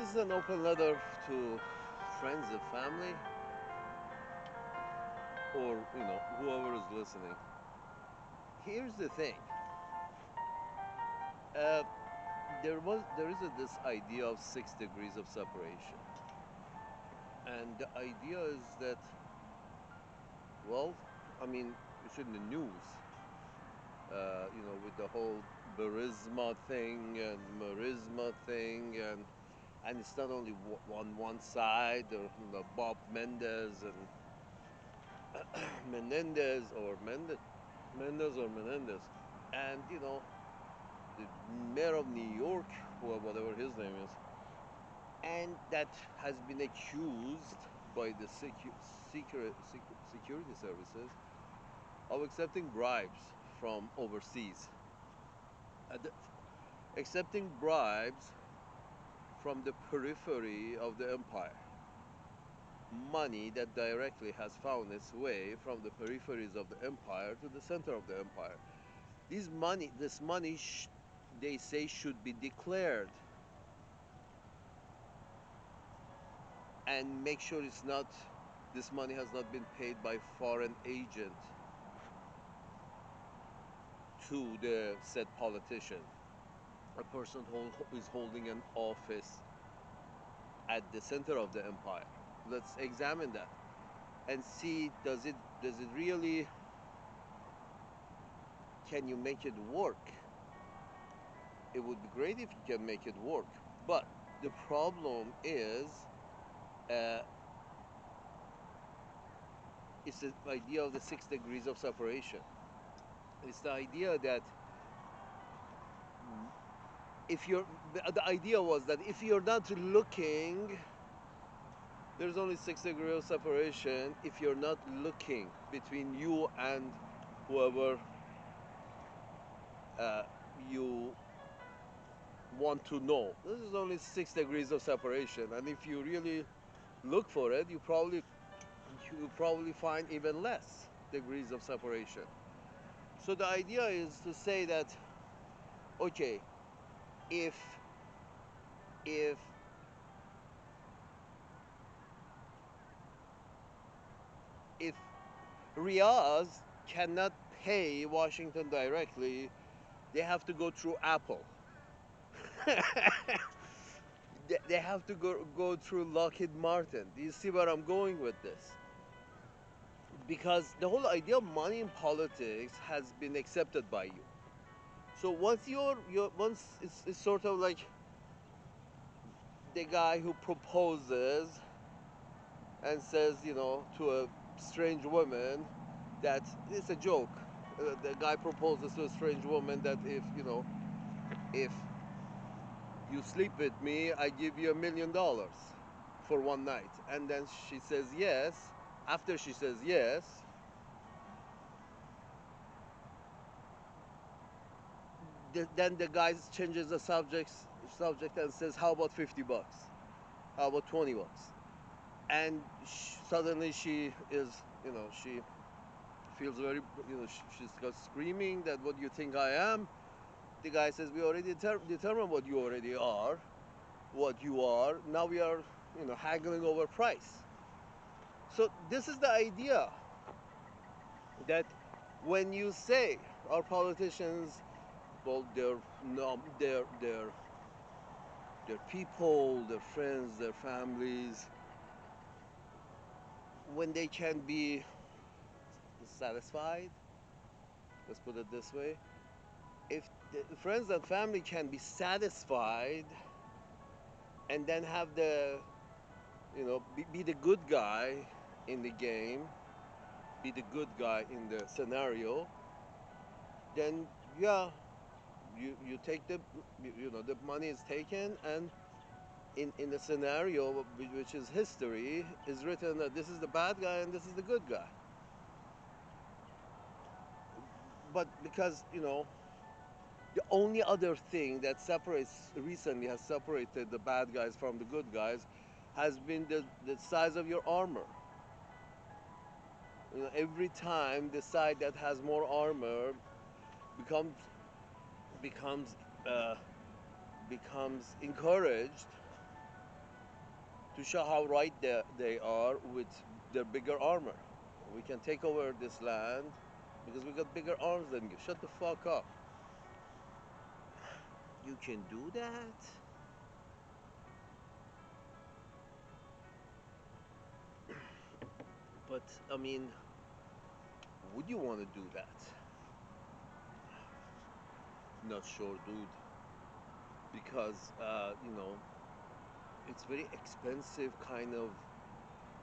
this is an open letter to friends and family, or whoever is listening. Here's the thing. Uh, there is this idea of 6 degrees of separation, and the idea is that, well, I mean, it's in the news. With the whole Burisma thing and Merisma thing, and it's not only on one side, or Bob Mendez and Mendez or Menendez, and the mayor of New York, or whatever his name is, and that has been accused by the security services of accepting bribes from overseas, uh, the- accepting bribes from the periphery of the empire, money that directly has found its way from the peripheries of the empire to the center of the empire. This money, they say, should be declared, and make sure this money has not been paid by foreign agent to the said politician, a person who is holding an office at the center of the empire. Let's examine that and see, does it really, can you make it work? It would be great if you can make it work, but the problem is, uh, it's the idea of the 6 degrees of separation. It's the idea that if you're the idea was that if you're not looking, there's only 6 degrees of separation if you're not looking between you and whoever uh, you want to know. This is only 6 degrees of separation, and if you really look for it, you probably find even less degrees of separation. So the idea is to say that, okay, if if if Riyadh cannot pay Washington directly, they have to go through Apple. They have to go through Lockheed Martin. Do you see where I'm going with this? Because the whole idea of money in politics has been accepted by you. So once it's sort of like the guy who proposes and says, to a strange woman that it's a joke. The guy proposes to a strange woman that if you sleep with me, I give you $1 million for one night. And then she says yes. After she says yes, then the guy changes the subject and says, how about $50? How about $20? And suddenly she is, she feels very, she's got screaming that, what do you think I am? The guy says, we already determined what you already are, what you are. Now we are, haggling over price. So this is the idea, that when you say our politicians, well, their people, their friends, their families, when they can be satisfied, let's put it this way, if the friends and family can be satisfied and then have be the good guy in the game, be the good guy in the scenario, then yeah, you take the money is taken, and in the scenario, which is history, is written that this is the bad guy and this is the good guy. But because the only other thing that recently has separated the bad guys from the good guys has been the size of your armor. Every time the side that has more armor becomes becomes uh, becomes encouraged, to show how right they are with their bigger armor. We can take over this land because we got bigger arms than you. Shut the fuck up. You can do that? But, I mean, would you want to do that? Not sure, dude. Because, it's very expensive kind of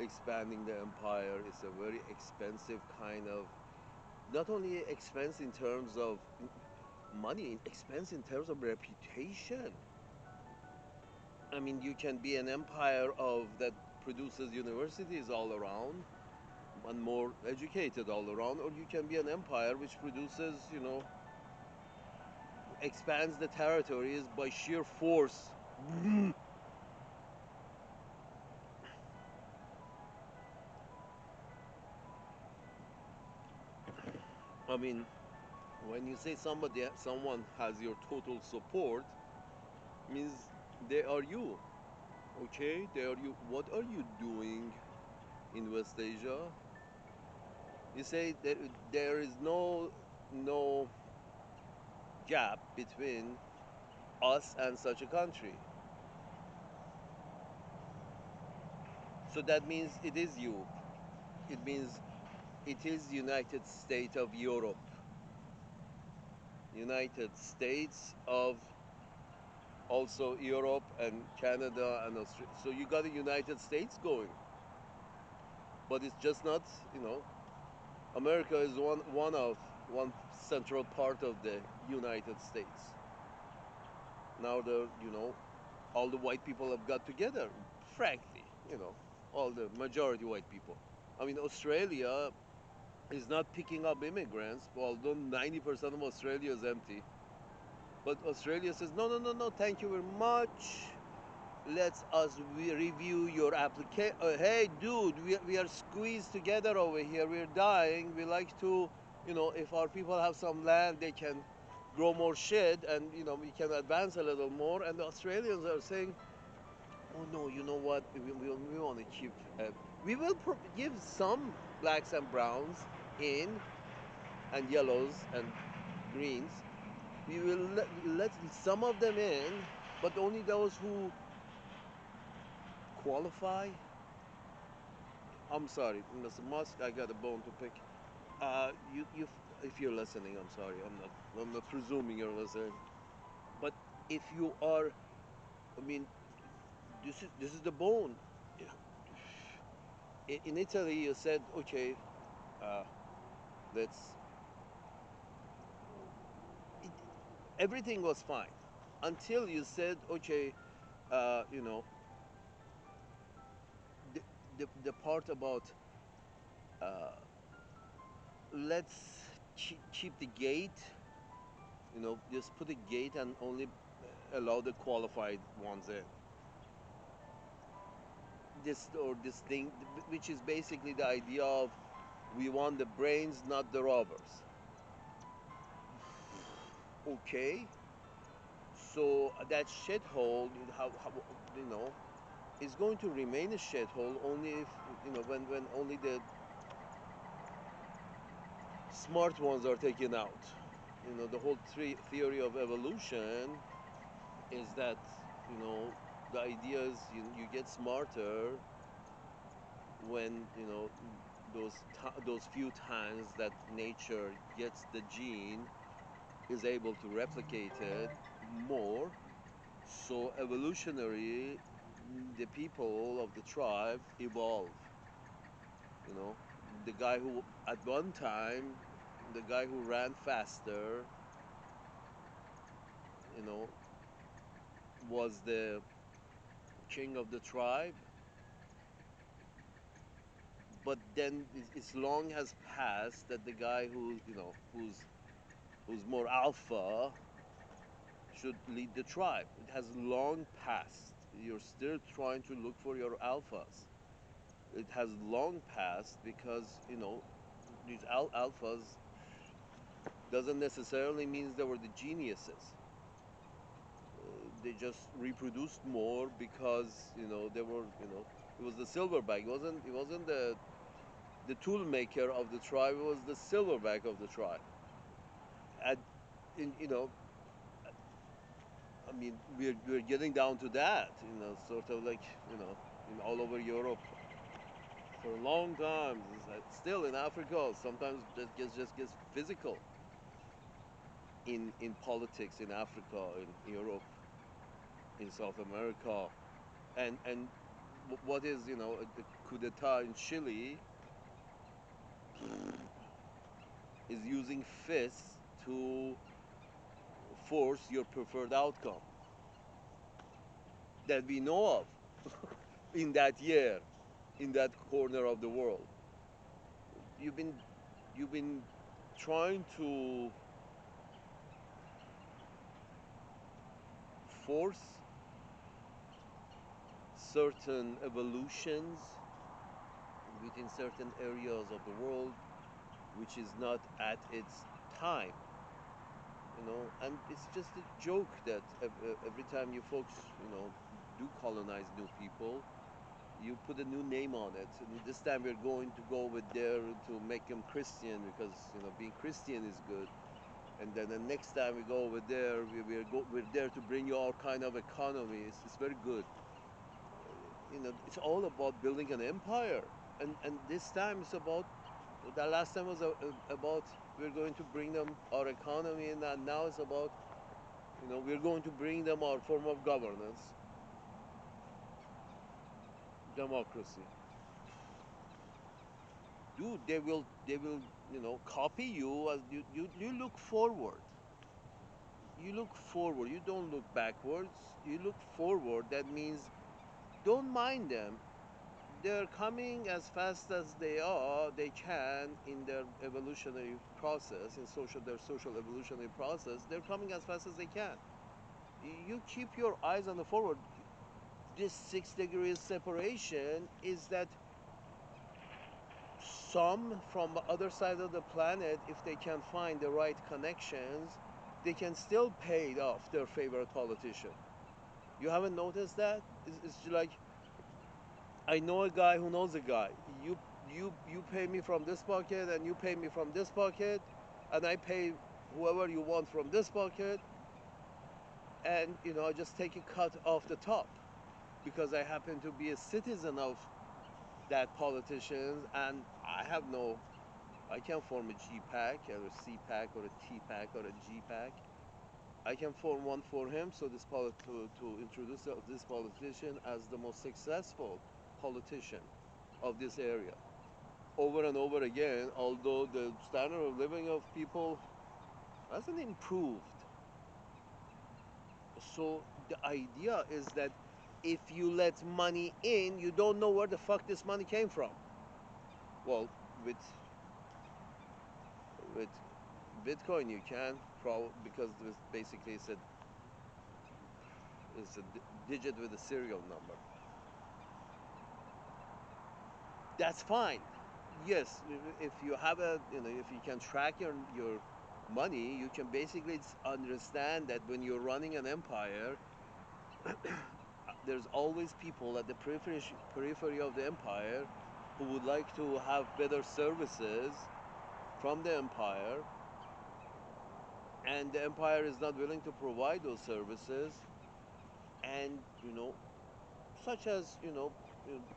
expanding the empire. It's a very expensive kind of, not only expense in terms of money, expense in terms of reputation. I mean, you can be an empire of that produces universities all around and more educated all around, or you can be an empire which produces, expands the territories by sheer force. I mean, when you say someone has your total support, means they are you. Okay, they are you. What are you doing in West Asia? You say that there is no gap between us and such a country. So that means it is you. It means it is United States of Europe. United States of also Europe and Canada and Australia. So you got the United States going. But it's just not, America is one central part of the United States. Now all the white people have got together, frankly, all the majority white people. I mean, Australia is not picking up immigrants, although 90% of Australia is empty. But Australia says, no, no, no, no, thank you very much. Let's us review your application. Hey, dude, we are squeezed together over here. We're dying. We like to, if our people have some land, they can grow more shit and, we can advance a little more. And the Australians are saying, oh no, you know what? We want to keep, we will give some blacks and browns in and yellows and greens. We will let some of them in, but only those who qualify. I'm sorry, Mr. Musk. I got a bone to pick. If you're listening, I'm sorry. I'm not presuming you're listening. But if you are, I mean, this is the bone. In Italy, you said, okay, uh, let's. It, everything was fine until you said, okay, you know, the part about let's keep the gate, just put a gate and only allow the qualified ones in. This thing, which is basically the idea of we want the brains, not the robbers. Okay, so that shithole, you know, is going to remain a shithole only if when only the smart ones are taken out. The whole theory of evolution is that the idea is you get smarter when those few times that nature gets the gene is able to replicate it more. So evolutionary, the people of the tribe evolve. You know, the guy who at one time, the guy who ran faster, you know, was the king of the tribe. But then it's long has passed that the guy who who's more alpha should lead the tribe. It has long passed. You're still trying to look for your alphas. It has long passed because these alphas doesn't necessarily mean they were the geniuses. they just reproduced more because they were it was the silverback. It wasn't the tool maker of the tribe. It was the silverback of the tribe. At in I mean, we're getting down to that, sort of like, in all over Europe for a long time. Still in Africa, sometimes just gets physical in politics in Africa, in Europe, in South America, and what is a coup d'état in Chile is using fists to force your preferred outcome that we know of in that year, in that corner of the world. You've been you've been trying to force certain evolutions within certain areas of the world, which is not at its time. And it's just a joke that every time you folks, do colonize new people, you put a new name on it. And this time we're going to go over there to make them Christian because being Christian is good. And then the next time we go over there, we're there to bring you all kind of economy. It's very good. It's all about building an empire. And this time it's about, the last time was about we're going to bring them our economy, and now it's about we're going to bring them our form of governance, democracy. Dude, they will copy you. As you look forward. You look forward. You don't look backwards. You look forward. That means don't mind them. They're coming as fast as they can in their evolutionary process, in their social evolutionary process. They're coming as fast as they can. You keep your eyes on the forward. This 6 degrees separation is that some from the other side of the planet, if they can find the right connections, they can still pay off their favorite politician. You haven't noticed that? It's like, I know a guy who knows a guy. You pay me from this pocket, and you pay me from this pocket, and I pay whoever you want from this pocket, and I just take a cut off the top because I happen to be a citizen of that politician, and I can form a G pack or a C pack or a T pack or a G pack. I can form one for him, so to introduce this politician as the most successful politician of this area. Over and over again, although the standard of living of people hasn't improved. So the idea is that if you let money in, you don't know where the fuck this money came from. Well, with Bitcoin you can, because basically it's a digit with a serial number. That's fine. Yes, if you have if you can track your money, you can basically understand that when you're running an empire, there's always people at the periphery of the empire who would like to have better services from the empire, and the empire is not willing to provide those services, and such as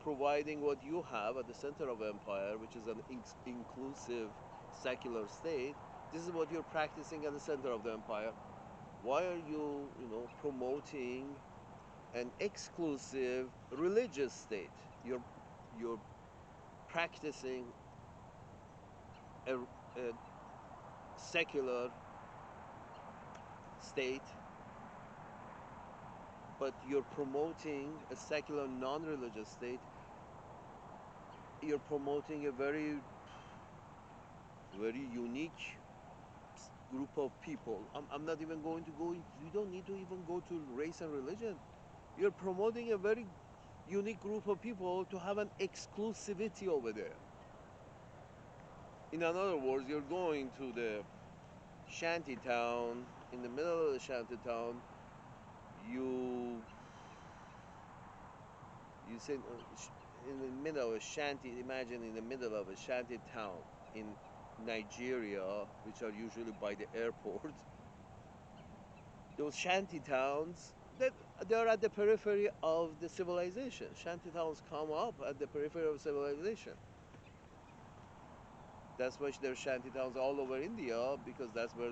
providing what you have at the center of empire, which is an inclusive secular state. This is what you're practicing at the center of the empire. Why are promoting an exclusive religious state? You're practicing a secular state, but you're promoting a secular non-religious state. You're promoting a very, very unique group of people. I'm not even going to go. You don't need to even go to race and religion. You're promoting a very unique group of people to have an exclusivity over there. In other words, you're going to the shanty town, in the middle of the shanty town, You you say in the middle of a shanty. Imagine in the middle of a shanty town in Nigeria, which are usually by the airport. Those shanty towns, that they're at the periphery of the civilization. Shanty towns come up at the periphery of civilization. That's why there's shanty towns all over India, because that's where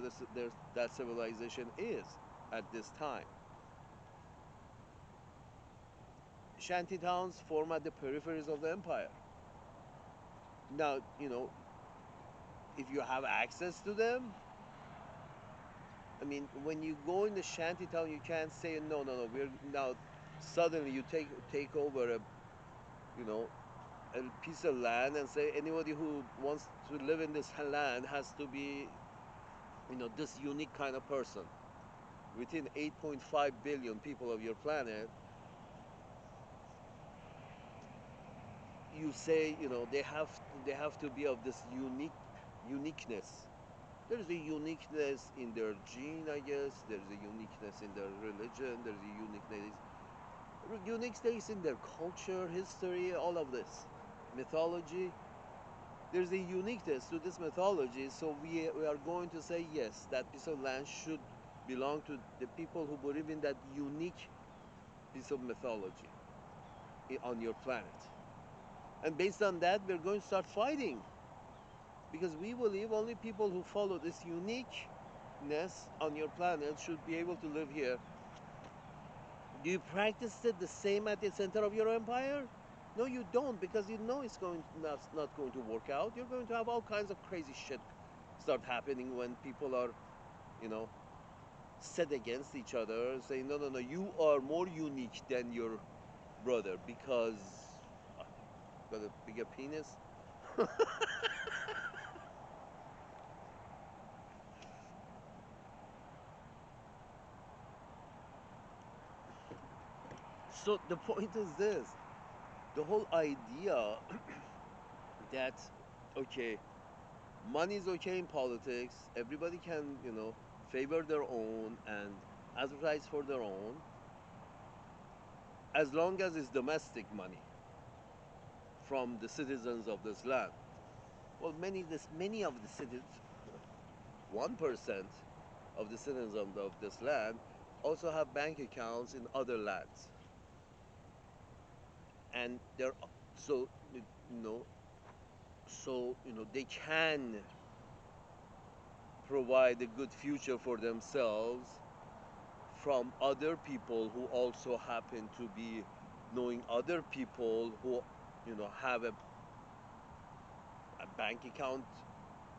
that civilization is at this time. Shanty towns form at the peripheries of the empire. Now, if you have access to them, I mean, when you go in the shanty town, you can't say no, no, no. We're now suddenly you take over you know, a piece of land and say anybody who wants to live in this land has to be, this unique kind of person. Within 8.5 billion people of your planet, you say, they have to be of this uniqueness. There's a uniqueness in their gene, I guess. There's a uniqueness in their religion. There's a uniqueness in their culture, history, all of this, mythology. There's a uniqueness to this mythology, so we are going to say yes, that piece of land should belong to the people who believe in that unique piece of mythology on your planet. And based on that, we're going to start fighting, because we believe only people who follow this uniqueness on your planet should be able to live here. Do you practice it the same at the center of your empire? No, you don't, because you know it's not going to work out. You're going to have all kinds of crazy shit start happening when people are, you know, set against each other, saying, no, no, no, you are more unique than your brother because got a bigger penis. So the point is this: the whole idea that, okay, money is okay in politics, everybody can, favor their own and advertise for their own, as long as it's domestic money from the citizens of this land. Well, many of the citizens, 1% of the citizens of this land, also have bank accounts in other lands, and they're so you know they can provide a good future for themselves from other people who also happen to be knowing other people who have a bank account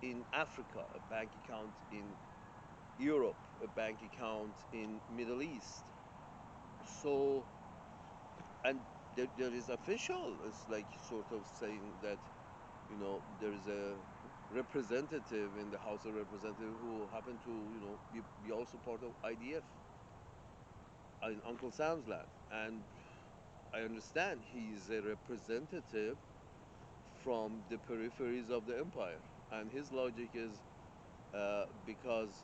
in Africa, a bank account in Europe, a bank account in Middle East. So, and there is official, it's like sort of saying that there is a representative in the House of Representatives who happen to be also part of IDF in Uncle Sam's land, and I understand he's a representative from the peripheries of the empire, and his logic is because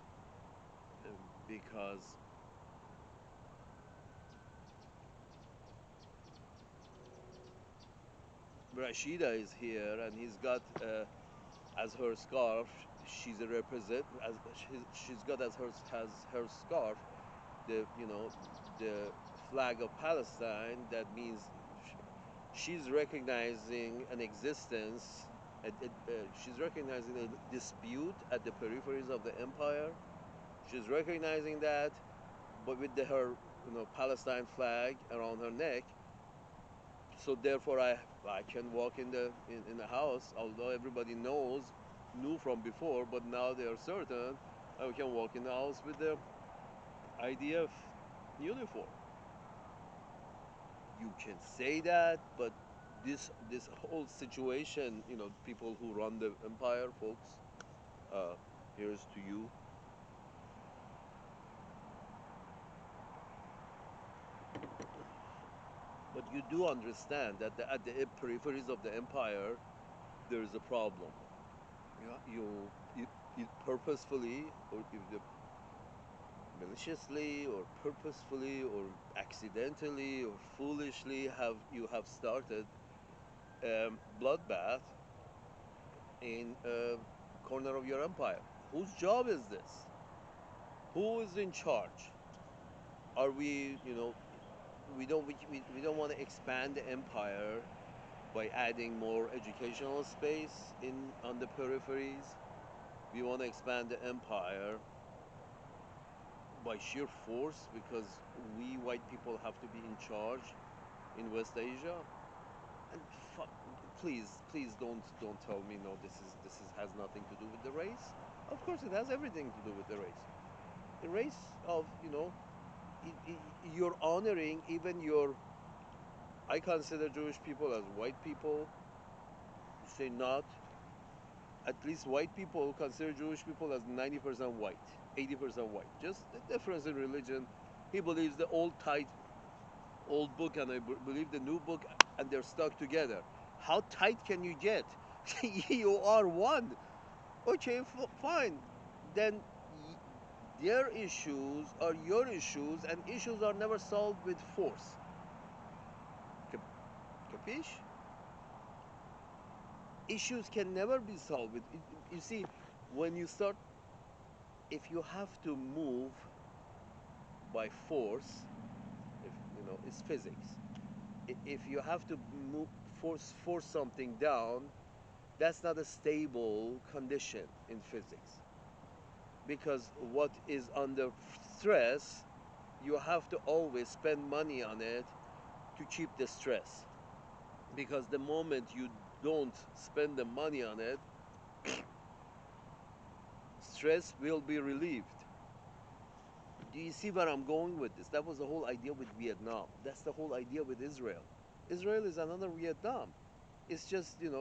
Rashida is here and he's got as her scarf. She's a represent as she's got as her scarf the the flag of Palestine. That means she's recognizing an existence. She's recognizing a dispute at the peripheries of the empire. She's recognizing that, but with her Palestine flag around her neck. So therefore, I can walk in the house, although everybody knew from before, but now they are certain I can walk in the house with the IDF uniform. You can say that, but this whole situation, people who run the empire, folks, here's to you. But you do understand that at the peripheries of the empire, there is a problem. You purposefully, or if maliciously or purposefully or accidentally or foolishly have started bloodbath in a corner of your empire. Whose job is this? Who is in charge? Are we, we don't want to expand the empire by adding more educational space in on the peripheries. We want to expand the empire by sheer force because we white people have to be in charge in West Asia. And please, please don't tell me no. This is has nothing to do with the race. Of course, it has everything to do with the race. The race of you're honoring even your. I consider Jewish people as white people. You say not. At least white people consider Jewish people as 90% white, 80% white. Just the difference in religion. He believes the old book, and I believe the new book, and they're stuck together. How tight can you get? You are one. Okay, fine. Then their issues are your issues, and issues are never solved with force. Capiche? Issues can never be solved with. You see, when you start, if you have to move by force, if it's physics. If you have to move, force something down, that's not a stable condition in physics. Because what is under stress, you have to always spend money on it to keep the stress. Because the moment you don't spend the money on it, stress will be relieved. Do you see where I'm going with this? That was the whole idea with Vietnam. That's the whole idea with Israel. Israel is another Vietnam. It's just,